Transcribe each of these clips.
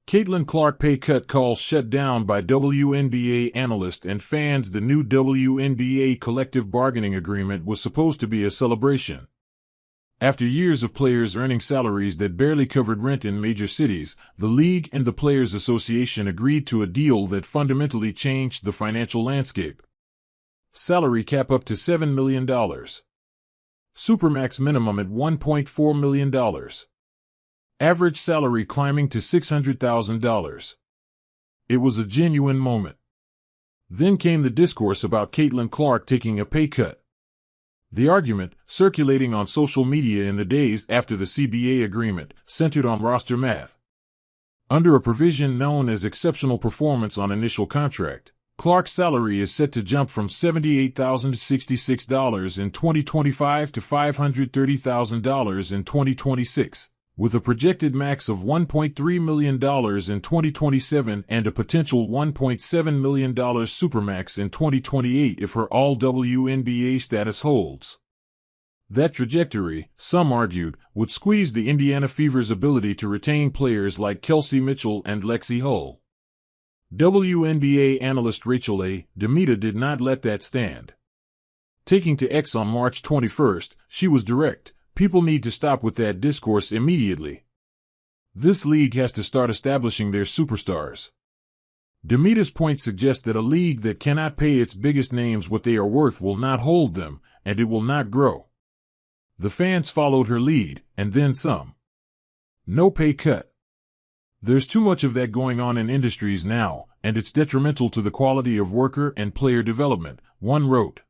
Caitlin Clark pay cut calls shut down by WNBA analyst and fans. The new WNBA collective bargaining agreement was supposed to be a celebration. After years of players earning salaries that barely covered rent in major cities, the league and the Players Association agreed to a deal that fundamentally changed the financial landscape. Salary cap up to $7 million. Supermax minimum at $1.4 million. Average salary climbing to $600,000. It was a genuine moment. Then came the discourse about Caitlin Clark taking a pay cut. The argument, circulating on social media in the days after the CBA agreement, centered on roster math. Under a provision known as exceptional performance on initial contract, Clark's salary is set to jump from $78,066 in 2025 to $530,000 in 2026, with a projected max of $1.3 million in 2027 and a potential $1.7 million supermax in 2028 if her All-WNBA status holds. That trajectory, some argued, would squeeze the Indiana Fever's ability to retain players like Kelsey Mitchell and Lexie Hull. WNBA analyst Rachel A. Demita did not let that stand. Taking to X on March 21st, she was direct. People need to stop with that discourse immediately. This league has to start establishing their superstars. Demita's point suggests that a league that cannot pay its biggest names what they are worth will not hold them, and it will not grow. The fans followed her lead, and then some. No pay cut. There's too much of that going on in industries now, and it's detrimental to the quality of worker and player development, one wrote.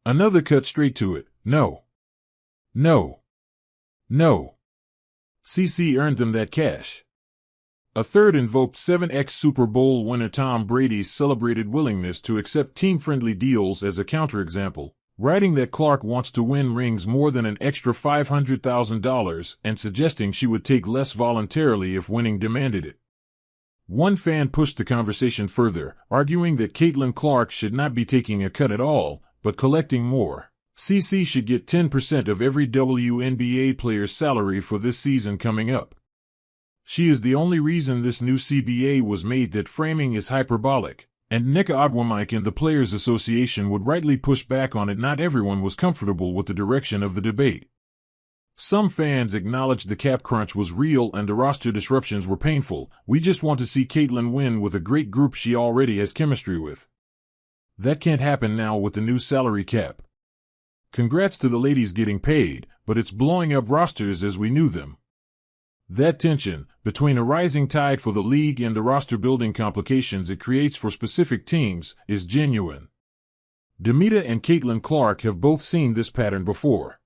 Another cut straight to it, no. No. No. CC earned them that cash. A third invoked 7x Super Bowl winner Tom Brady's celebrated willingness to accept team-friendly deals as a counterexample, writing that Clark wants to win rings more than an extra $500,000 and suggesting she would take less voluntarily if winning demanded it. One fan pushed the conversation further, arguing that Caitlin Clark should not be taking a cut at all, but collecting more. CC should get 10% of every WNBA player's salary for this season coming up. She is the only reason this new CBA was made. That framing is hyperbolic, and Nika Agwamike and the Players Association would rightly push back on it. Not everyone was comfortable with the direction of the debate. Some fans acknowledged the cap crunch was real and the roster disruptions were painful. We just want to see Caitlin win with a great group she already has chemistry with. That can't happen now with the new salary cap. Congrats to the ladies getting paid, but it's blowing up rosters as we knew them. That tension, between a rising tide for the league and the roster-building complications it creates for specific teams, is genuine. Demita and Caitlin Clark have both seen this pattern before.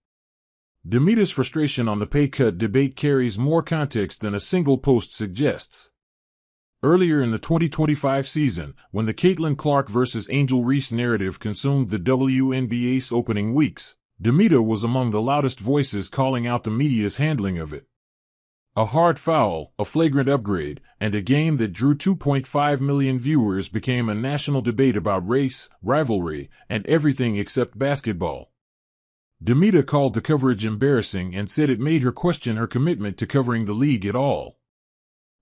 Demita's frustration on the pay cut debate carries more context than a single post suggests. Earlier in the 2025 season, when the Caitlin Clark vs. Angel Reese narrative consumed the WNBA's opening weeks, Demita was among the loudest voices calling out the media's handling of it. A hard foul, a flagrant upgrade, and a game that drew 2.5 million viewers became a national debate about race, rivalry, and everything except basketball. Demita called the coverage embarrassing and said it made her question her commitment to covering the league at all.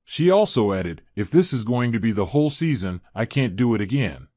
She also added, "If this is going to be the whole season, I can't do it again."